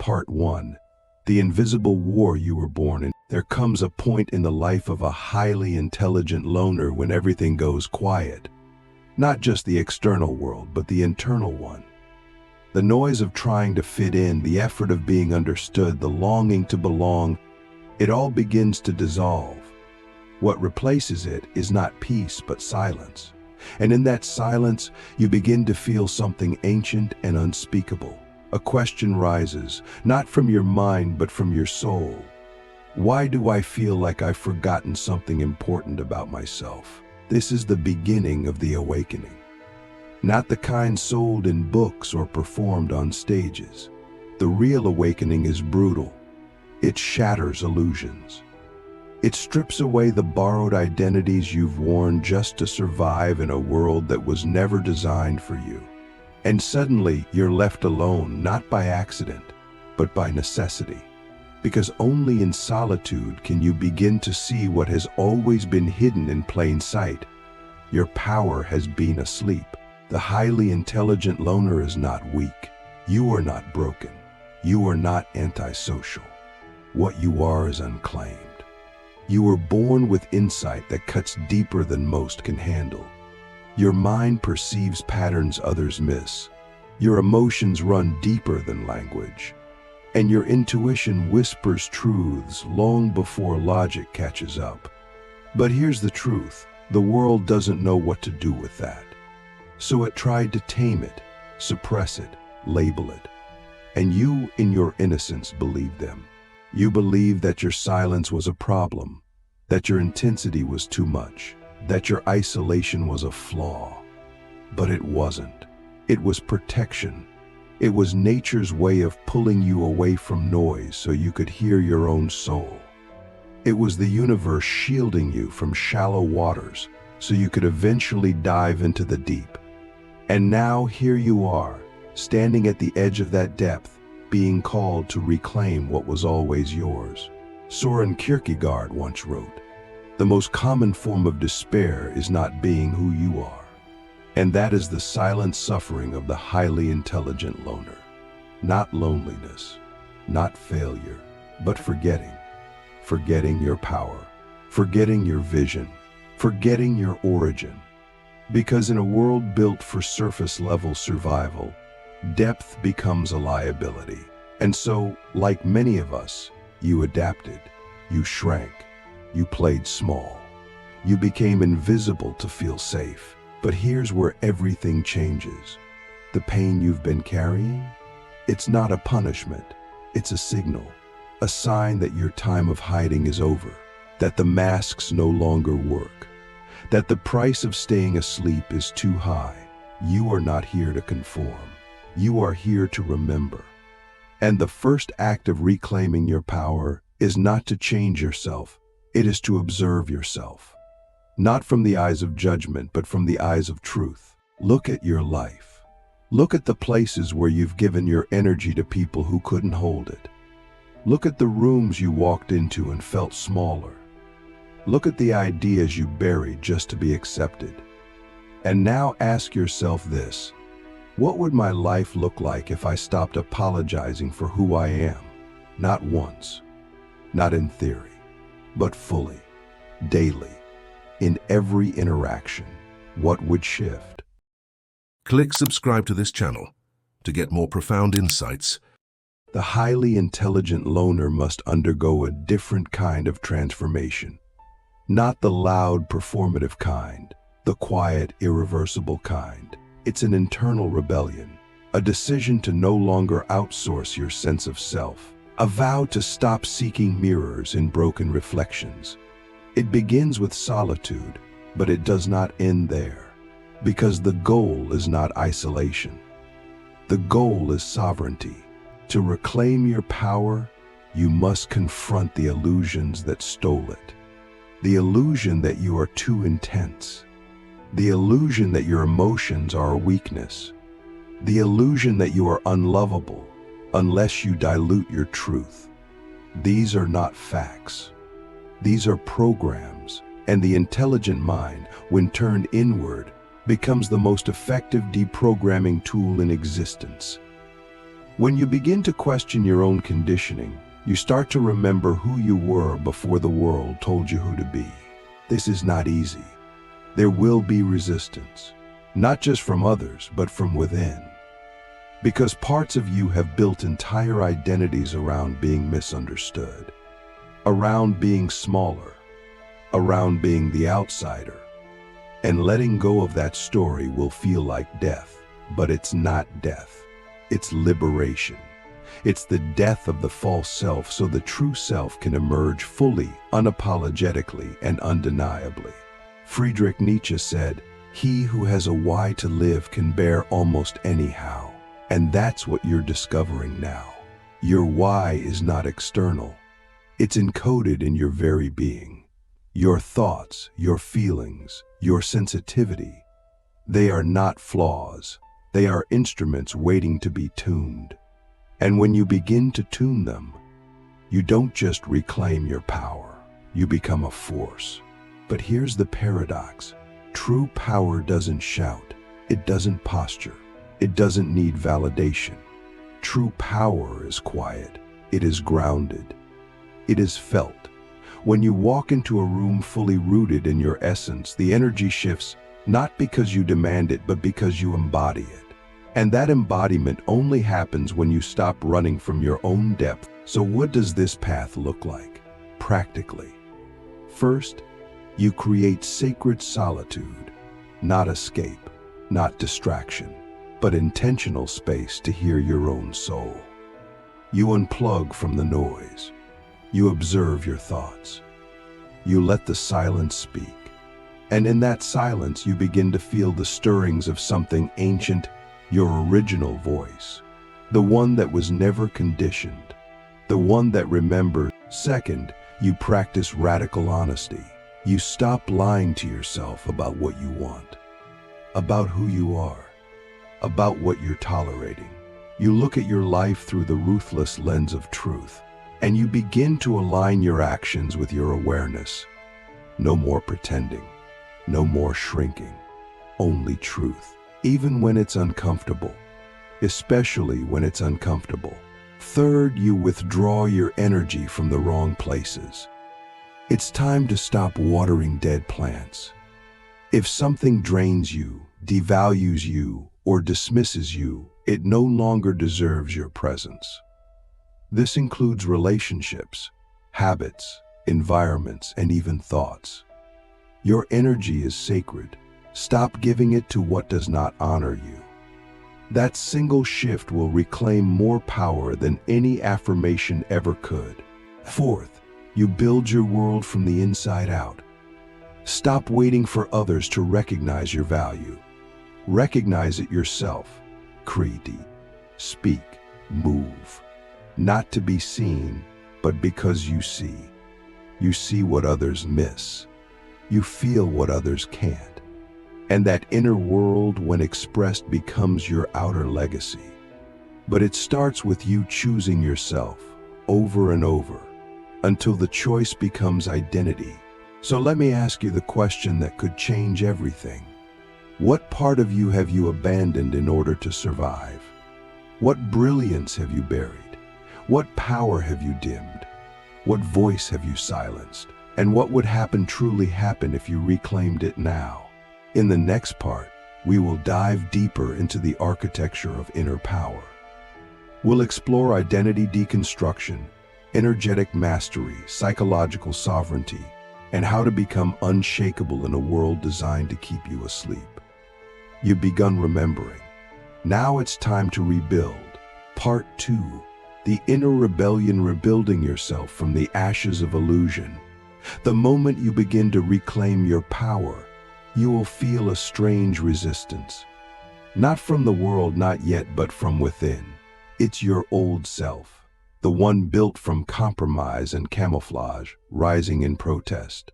Part 1. The invisible war you were born in. There comes a point in the life of a highly intelligent loner when everything goes quiet. Not just the external world, but the internal one. The noise of trying to fit in, the effort of being understood, the longing to belong, it all begins to dissolve. What replaces it is not peace, but silence. And in that silence, you begin to feel something ancient and unspeakable. A question rises, not from your mind, but from your soul. Why do I feel like I've forgotten something important about myself? This is the beginning of the awakening. Not the kind sold in books or performed on stages. The real awakening is brutal. It shatters illusions. It strips away the borrowed identities you've worn just to survive in a world that was never designed for you. And suddenly you're left alone, not by accident, but by necessity. Because only in solitude can you begin to see what has always been hidden in plain sight. Your power has been asleep. The highly intelligent loner is not weak. You are not broken. You are not antisocial. What you are is unclaimed. You were born with insight that cuts deeper than most can handle. Your mind perceives patterns others miss. Your emotions run deeper than language. And your intuition whispers truths long before logic catches up. But here's the truth. The world doesn't know what to do with that. So it tried to tame it, suppress it, label it. And you, in your innocence, believed them. You believed that your silence was a problem, that your intensity was too much, that your isolation was a flaw. But it wasn't. It was protection. It was nature's way of pulling you away from noise so you could hear your own soul. It was the universe shielding you from shallow waters so you could eventually dive into the deep. And now here you are, standing at the edge of that depth, being called to reclaim what was always yours. Soren Kierkegaard once wrote, "The most common form of despair is not being who you are." And that is the silent suffering of the highly intelligent loner. Not loneliness, not failure, but forgetting. Forgetting your power, forgetting your vision, forgetting your origin. Because in a world built for surface-level survival, depth becomes a liability. And so, like many of us, you adapted, you shrank, you played small. You became invisible to feel safe. But here's where everything changes. The pain you've been carrying? It's not a punishment, it's a signal. A sign that your time of hiding is over, that the masks no longer work, that the price of staying asleep is too high. You are not here to conform. You are here to remember. And the first act of reclaiming your power is not to change yourself, it is to observe yourself. Not from the eyes of judgment, but from the eyes of truth. Look at your life. Look at the places where you've given your energy to people who couldn't hold it. Look at the rooms you walked into and felt smaller. Look at the ideas you buried just to be accepted. And now ask yourself this: what would my life look like if I stopped apologizing for who I am? Not once, not in theory, but fully, daily, in every interaction. What would shift? Click subscribe to this channel to get more profound insights. The highly intelligent loner must undergo a different kind of transformation. Not the loud, performative kind, the quiet, irreversible kind. It's an internal rebellion, a decision to no longer outsource your sense of self, a vow to stop seeking mirrors in broken reflections. It begins with solitude, but it does not end there, because the goal is not isolation. The goal is sovereignty. To reclaim your power, you must confront the illusions that stole it. The illusion that you are too intense. The illusion that your emotions are a weakness. The illusion that you are unlovable unless you dilute your truth. These are not facts. These are programs, and the intelligent mind, when turned inward, becomes the most effective deprogramming tool in existence. When you begin to question your own conditioning, you start to remember who you were before the world told you who to be. This is not easy. There will be resistance, not just from others, but from within. Because parts of you have built entire identities around being misunderstood, around being smaller, around being the outsider. And letting go of that story will feel like death, but it's not death. It's liberation. It's the death of the false self so the true self can emerge fully, unapologetically, and undeniably. Friedrich Nietzsche said, "He who has a why to live can bear almost anyhow." And that's what you're discovering now. Your why is not external. It's encoded in your very being. Your thoughts, your feelings, your sensitivity. They are not flaws. They are instruments waiting to be tuned. And when you begin to tune them, you don't just reclaim your power, you become a force. But here's the paradox. True power doesn't shout. It doesn't posture. It doesn't need validation. True power is quiet. It is grounded. It is felt. When you walk into a room fully rooted in your essence, the energy shifts not because you demand it, but because you embody it. And that embodiment only happens when you stop running from your own depth. So what does this path look like, practically? First, you create sacred solitude, not escape, not distraction, but intentional space to hear your own soul. You unplug from the noise. You observe your thoughts. You let the silence speak. And in that silence, you begin to feel the stirrings of something ancient, your original voice, the one that was never conditioned, the one that remembers. Second, you practice radical honesty. You stop lying to yourself about what you want, about who you are, about what you're tolerating. You look at your life through the ruthless lens of truth, and you begin to align your actions with your awareness. No more pretending, no more shrinking, only truth. Even when it's uncomfortable, especially when it's uncomfortable. Third, you withdraw your energy from the wrong places. It's time to stop watering dead plants. If something drains you, devalues you, or dismisses you, it no longer deserves your presence. This includes relationships, habits, environments, and even thoughts. Your energy is sacred. Stop giving it to what does not honor you. That single shift will reclaim more power than any affirmation ever could. Fourth, you build your world from the inside out. Stop waiting for others to recognize your value. Recognize it yourself. Create, speak, move. Not to be seen, but because you see. You see what others miss. You feel what others can't. And that inner world, when expressed, becomes your outer legacy. But it starts with you choosing yourself over and over until the choice becomes identity. So let me ask you the question that could change everything. What part of you have you abandoned in order to survive? What brilliance have you buried? What power have you dimmed? What voice have you silenced? And what would truly happen if you reclaimed it now? In the next part, we will dive deeper into the architecture of inner power. We'll explore identity deconstruction, energetic mastery, psychological sovereignty, and how to become unshakable in a world designed to keep you asleep. You've begun remembering. Now it's time to rebuild. Part 2, the inner rebellion, rebuilding yourself from the ashes of illusion. The moment you begin to reclaim your power, you will feel a strange resistance. Not from the world, not yet, but from within. It's your old self, the one built from compromise and camouflage, rising in protest.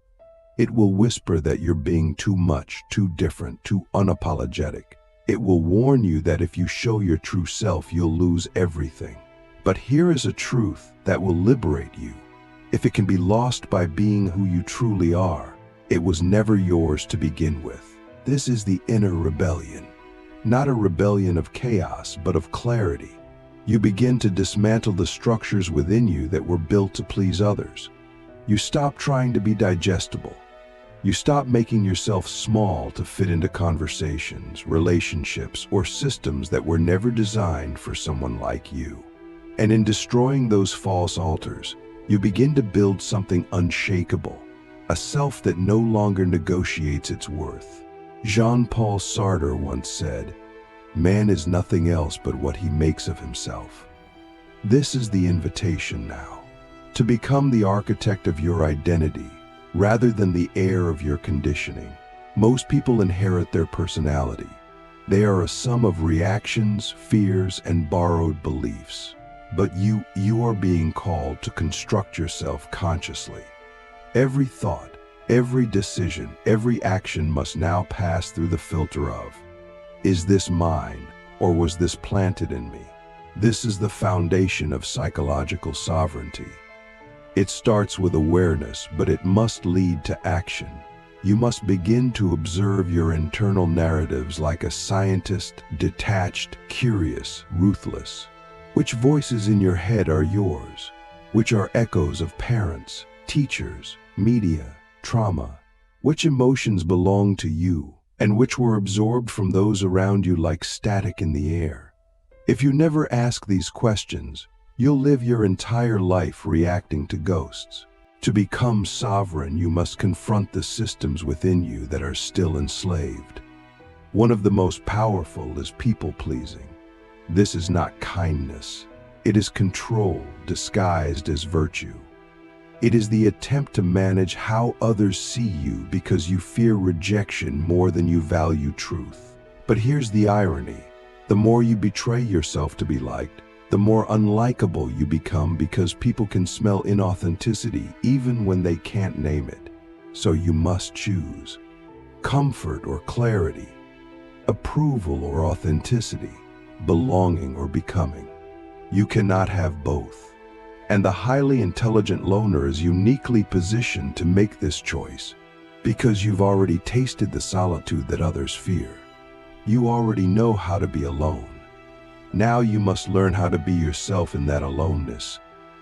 It will whisper that you're being too much, too different, too unapologetic. It will warn you that if you show your true self, you'll lose everything. But here is a truth that will liberate you. If it can be lost by being who you truly are, it was never yours to begin with. This is the inner rebellion. Not a rebellion of chaos, but of clarity. You begin to dismantle the structures within you that were built to please others. You stop trying to be digestible. You stop making yourself small to fit into conversations, relationships, or systems that were never designed for someone like you. And in destroying those false altars, you begin to build something unshakable, a self that no longer negotiates its worth. Jean-Paul Sartre once said, "Man is nothing else but what he makes of himself." This is the invitation now, to become the architect of your identity, rather than the heir of your conditioning. Most people inherit their personality. They are a sum of reactions, fears, and borrowed beliefs. But you are being called to construct yourself consciously. Every thought, every decision, every action must now pass through the filter of, is this mine, or was this planted in me? This is the foundation of psychological sovereignty. It starts with awareness, but it must lead to action. You must begin to observe your internal narratives like a scientist, detached, curious, ruthless. Which voices in your head are yours? Which are echoes of parents, teachers, media, trauma? Which emotions belong to you, and which were absorbed from those around you like static in the air? If you never ask these questions, you'll live your entire life reacting to ghosts. To become sovereign, you must confront the systems within you that are still enslaved. One of the most powerful is people-pleasing. This is not kindness. It is control disguised as virtue. It is the attempt to manage how others see you because you fear rejection more than you value truth. But here's the irony. The more you betray yourself to be liked, the more unlikable you become because people can smell inauthenticity even when they can't name it. So you must choose comfort or clarity, approval or authenticity, belonging or becoming. You cannot have both. And the highly intelligent loner is uniquely positioned to make this choice because you've already tasted the solitude that others fear. You already know how to be alone. Now you must learn how to be yourself in that aloneness,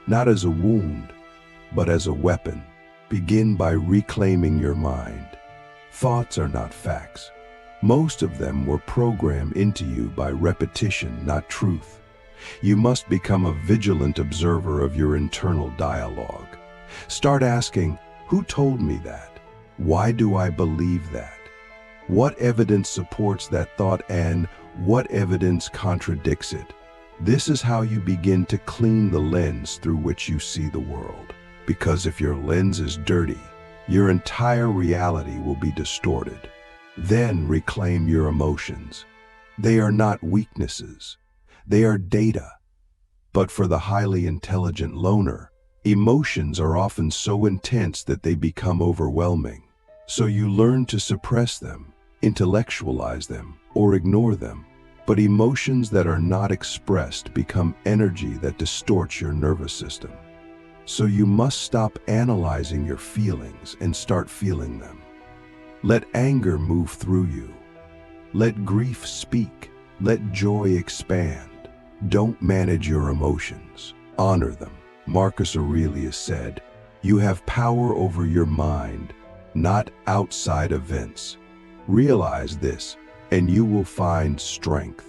not as a wound, but as a weapon. Begin by reclaiming your mind. Thoughts are not facts. Most of them were programmed into you by repetition, not truth. You must become a vigilant observer of your internal dialogue. Start asking, who told me that? Why do I believe that? What evidence supports that thought and what evidence contradicts it? This is how you begin to clean the lens through which you see the world. Because if your lens is dirty, your entire reality will be distorted. Then reclaim your emotions. They are not weaknesses. They are data. But for the highly intelligent loner, emotions are often so intense that they become overwhelming. So you learn to suppress them, intellectualize them, or ignore them. But emotions that are not expressed become energy that distorts your nervous system. So you must stop analyzing your feelings and start feeling them. Let anger move through you. Let grief speak. Let joy expand. Don't manage your emotions. Honor them. Marcus Aurelius said, "You have power over your mind, not outside events." Realize this, and you will find strength.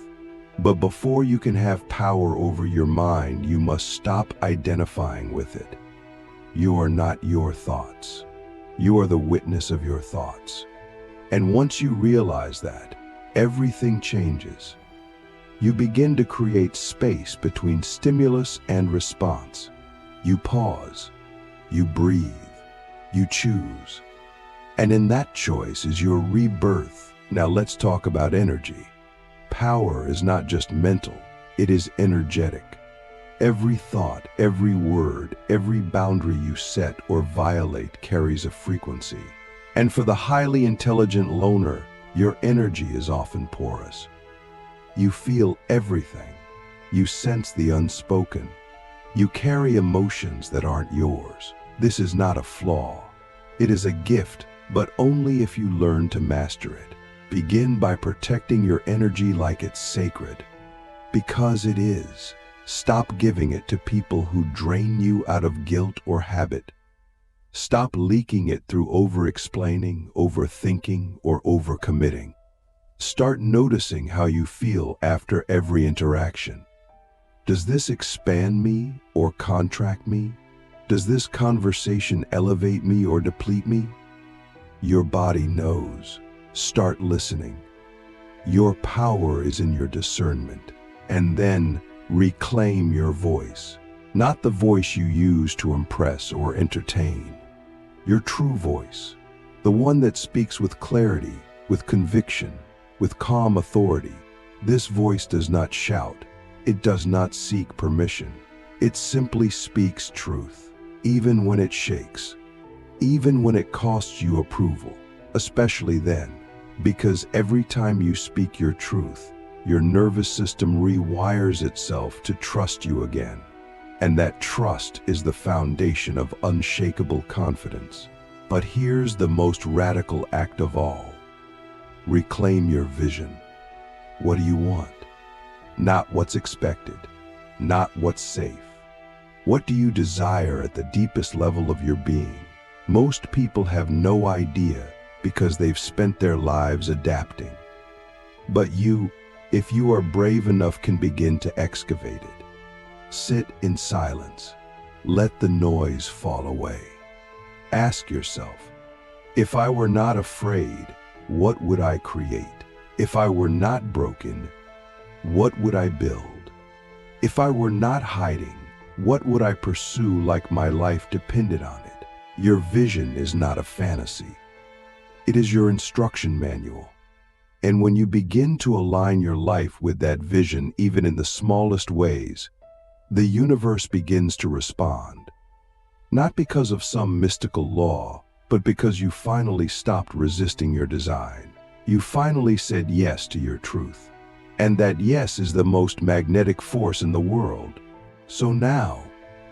But before you can have power over your mind, you must stop identifying with it. You are not your thoughts. You are the witness of your thoughts. And once you realize that, everything changes. You begin to create space between stimulus and response. You pause, you breathe, you choose. And in that choice is your rebirth. Now let's talk about energy. Power is not just mental, it is energetic. Every thought, every word, every boundary you set or violate carries a frequency. And for the highly intelligent loner, your energy is often porous. You feel everything. You sense the unspoken. You carry emotions that aren't yours. This is not a flaw. It is a gift, but only if you learn to master it. Begin by protecting your energy like it's sacred. Because it is. Stop giving it to people who drain you out of guilt or habit. Stop leaking it through over-explaining, overthinking, or over-committing. Start noticing how you feel after every interaction. Does this expand me or contract me? Does this conversation elevate me or deplete me? Your body knows. Start listening. Your power is in your discernment. And then reclaim your voice. Not the voice you use to impress or entertain. Your true voice. The one that speaks with clarity, with conviction, with calm authority. This voice does not shout. It does not seek permission. It simply speaks truth, even when it shakes, even when it costs you approval, especially then, because every time you speak your truth, your nervous system rewires itself to trust you again. And that trust is the foundation of unshakable confidence. But here's the most radical act of all. Reclaim your vision. What do you want? Not what's expected, not what's safe. What do you desire at the deepest level of your being? Most people have no idea because they've spent their lives adapting. But you, if you are brave enough, can begin to excavate it. Sit in silence. Let the noise fall away. Ask yourself, if I were not afraid, what would I create? If I were not broken, what would I build? If I were not hiding, what would I pursue like my life depended on it? Your vision is not a fantasy. It is your instruction manual. And when you begin to align your life with that vision, even in the smallest ways, the universe begins to respond. Not because of some mystical law, but because you finally stopped resisting your design. You finally said yes to your truth. And that yes is the most magnetic force in the world. So now,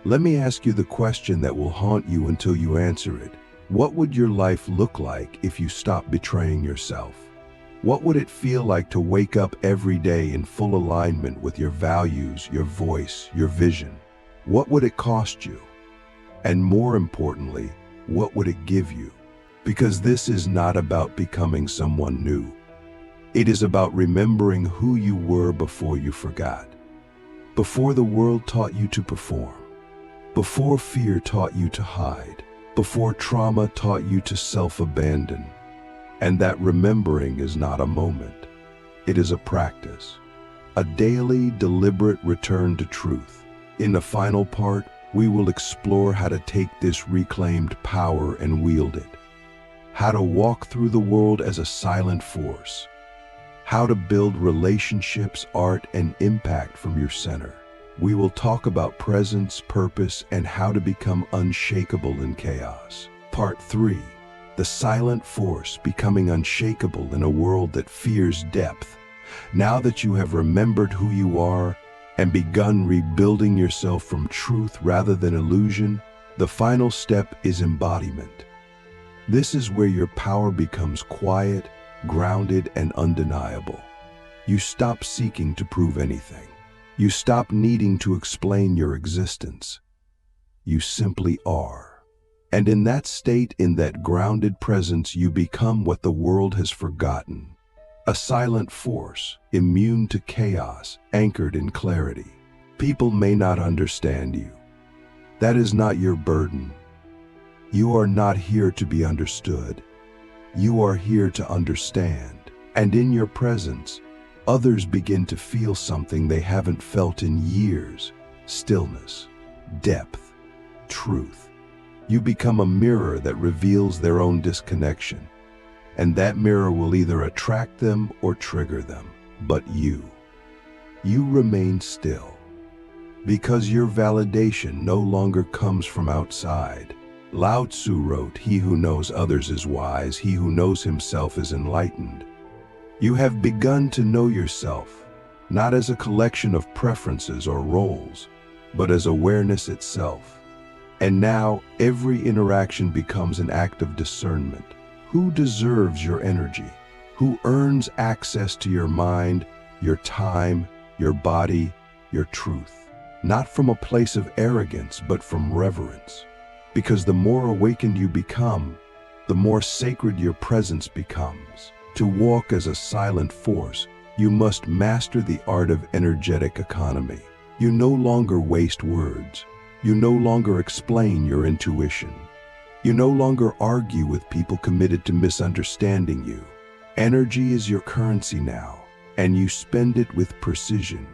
let me ask you the question that will haunt you until you answer it. What would your life look like if you stopped betraying yourself? What would it feel like to wake up every day in full alignment with your values, your voice, your vision? What would it cost you? And more importantly, what would it give you? Because this is not about becoming someone new. It is about remembering who you were before you forgot. Before the world taught you to perform. Before fear taught you to hide. Before trauma taught you to self-abandon. And that remembering is not a moment. It is a practice. A daily, deliberate return to truth. In the final part, we will explore how to take this reclaimed power and wield it. How to walk through the world as a silent force. How to build relationships, art, and impact from your center. We will talk about presence, purpose, and how to become unshakable in chaos. Part 3. The silent force, becoming unshakable in a world that fears depth. Now that you have remembered who you are and begun rebuilding yourself from truth rather than illusion, the final step is embodiment. This is where your power becomes quiet, grounded, and undeniable. You stop seeking to prove anything. You stop needing to explain your existence. You simply are. And in that state, in that grounded presence, you become what the world has forgotten. A silent force, immune to chaos, anchored in clarity. People may not understand you. That is not your burden. You are not here to be understood. You are here to understand. And in your presence, others begin to feel something they haven't felt in years. Stillness, depth, truth. You become a mirror that reveals their own disconnection. And that mirror will either attract them or trigger them. But you remain still. Because your validation no longer comes from outside. Lao Tzu wrote, "He who knows others is wise, he who knows himself is enlightened." You have begun to know yourself, not as a collection of preferences or roles, but as awareness itself. And now, every interaction becomes an act of discernment. Who deserves your energy? Who earns access to your mind, your time, your body, your truth? not from a place of arrogance, but from reverence. Because the more awakened you become, the more sacred your presence becomes. To walk as a silent force, you must master the art of energetic economy. You no longer waste words. You no longer explain your intuition. You no longer argue with people committed to misunderstanding you. Energy is your currency now, and you spend it with precision.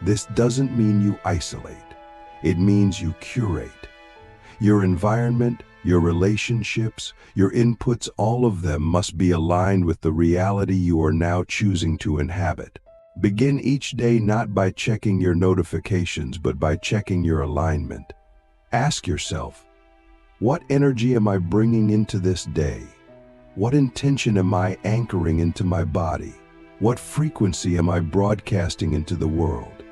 This doesn't mean you isolate. It means you curate. Your environment, your relationships, your inputs, all of them must be aligned with the reality you are now choosing to inhabit. Begin each day not by checking your notifications, but by checking your alignment. Ask yourself, what energy am I bringing into this day? What intention am I anchoring into my body? What frequency am I broadcasting into the world?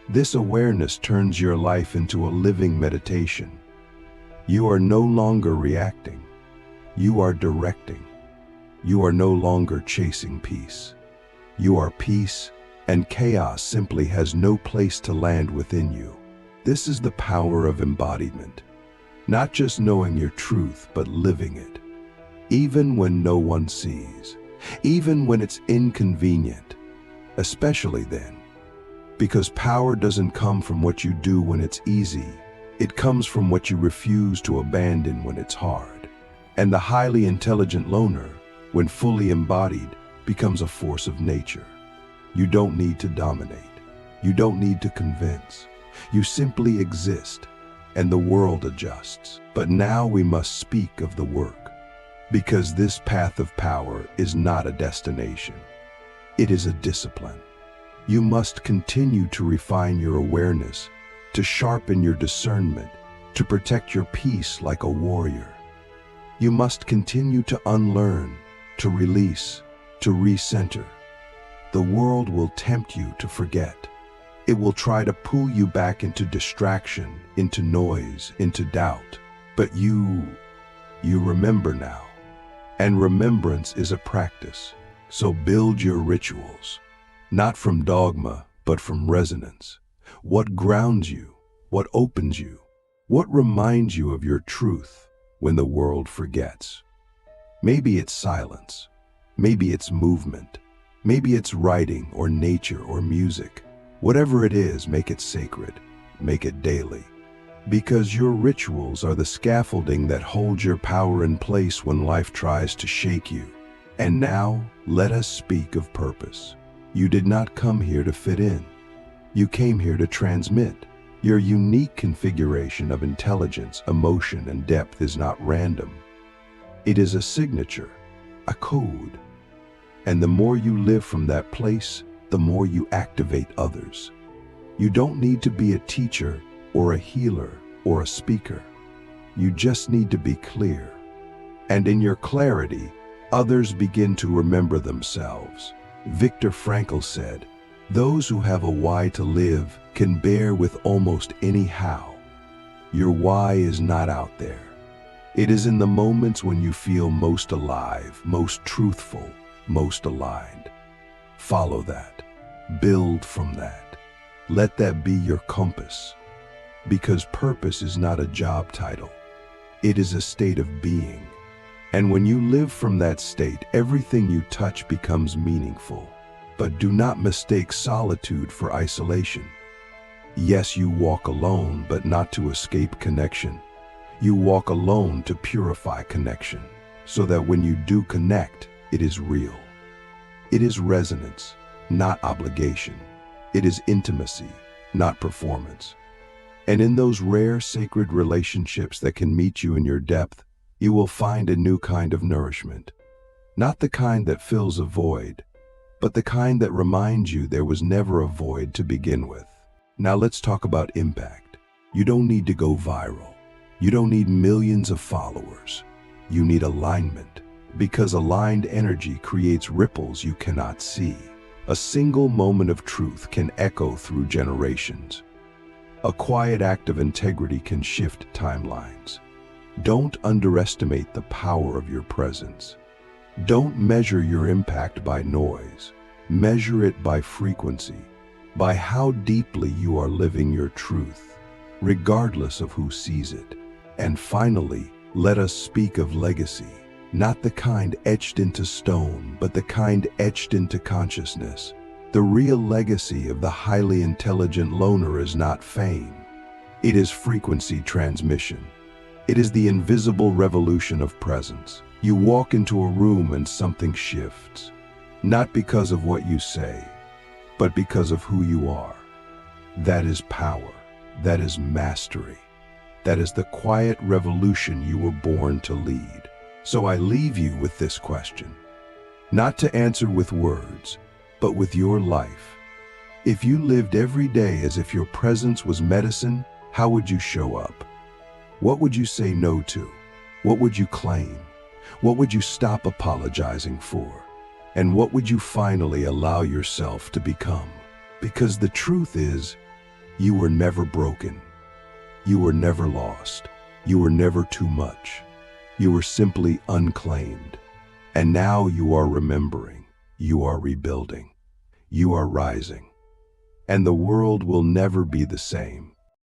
This awareness turns your life into a living meditation. You are no longer reacting. You are directing. You are no longer chasing peace. You are peace, and chaos simply has no place to land within you. This is the power of embodiment. Not just knowing your truth, but living it. Even when no one sees. Even when it's inconvenient. Especially then. Because power doesn't come from what you do when it's easy. It comes from what you refuse to abandon when it's hard. And the highly intelligent loner, when fully embodied, becomes a force of nature. You don't need to dominate. You don't need to convince. You simply exist, and the world adjusts. But now we must speak of the work, because this path of power is not a destination. It is a discipline. You must continue to refine your awareness, to sharpen your discernment, to protect your peace like a warrior. You must continue to unlearn, to release, to recenter. The world will tempt you to forget. It will try to pull you back into distraction, into noise, into doubt. But you remember now. And remembrance is a practice. So build your rituals, not from dogma, but from resonance. What grounds you? What opens you? What reminds you of your truth when the world forgets? Maybe it's silence. Maybe it's movement. Maybe it's writing or nature or music. Whatever it is, make it sacred. Make it daily. Because your rituals are the scaffolding that holds your power in place when life tries to shake you. And now, let us speak of purpose. You did not come here to fit in. You came here to transmit. Your unique configuration of intelligence, emotion, and depth is not random. It is a signature, a code. And the more you live from that place, the more you activate others. You don't need to be a teacher or a healer or a speaker. You just need to be clear. And in your clarity, others begin to remember themselves. Viktor Frankl said, "Those who have a why to live can bear with almost any how." Your why is not out there. It is in the moments when you feel most alive, most truthful, most aligned. Follow that. Build from that. Let that be your compass. Because purpose is not a job title. It is a state of being. And when you live from that state, everything you touch becomes meaningful. But do not mistake solitude for isolation. Yes, you walk alone, but not to escape connection. You walk alone to purify connection, so that when you do connect, it is real. It is resonance, not obligation. It is intimacy, not performance. And in those rare sacred relationships that can meet you in your depth, you will find a new kind of nourishment. Not the kind that fills a void, but the kind that reminds you there was never a void to begin with. Now let's talk about impact. You don't need to go viral. You don't need millions of followers. You need alignment, because aligned energy creates ripples you cannot see. A single moment of truth can echo through generations. A quiet act of integrity can shift timelines. Don't underestimate the power of your presence. Don't measure your impact by noise. Measure it by frequency. by how deeply you are living your truth, regardless of who sees it. And finally, let us speak of legacy, not the kind etched into stone, but the kind etched into consciousness. The real legacy of the highly intelligent loner is not fame. It is frequency transmission. It is the invisible revolution of presence. You walk into a room and something shifts, not because of what you say, but because of who you are. That is power. That is mastery. That is the quiet revolution you were born to lead. So I leave you with this question, not to answer with words, but with your life. If you lived every day as if your presence was medicine, how would you show up? What would you say no to? What would you claim? What would you stop apologizing for? And what would you finally allow yourself to become? Because the truth is, you were never broken. You were never lost. You were never too much. You were simply unclaimed. And now you are remembering. You are rebuilding. You are rising. And the world will never be the same.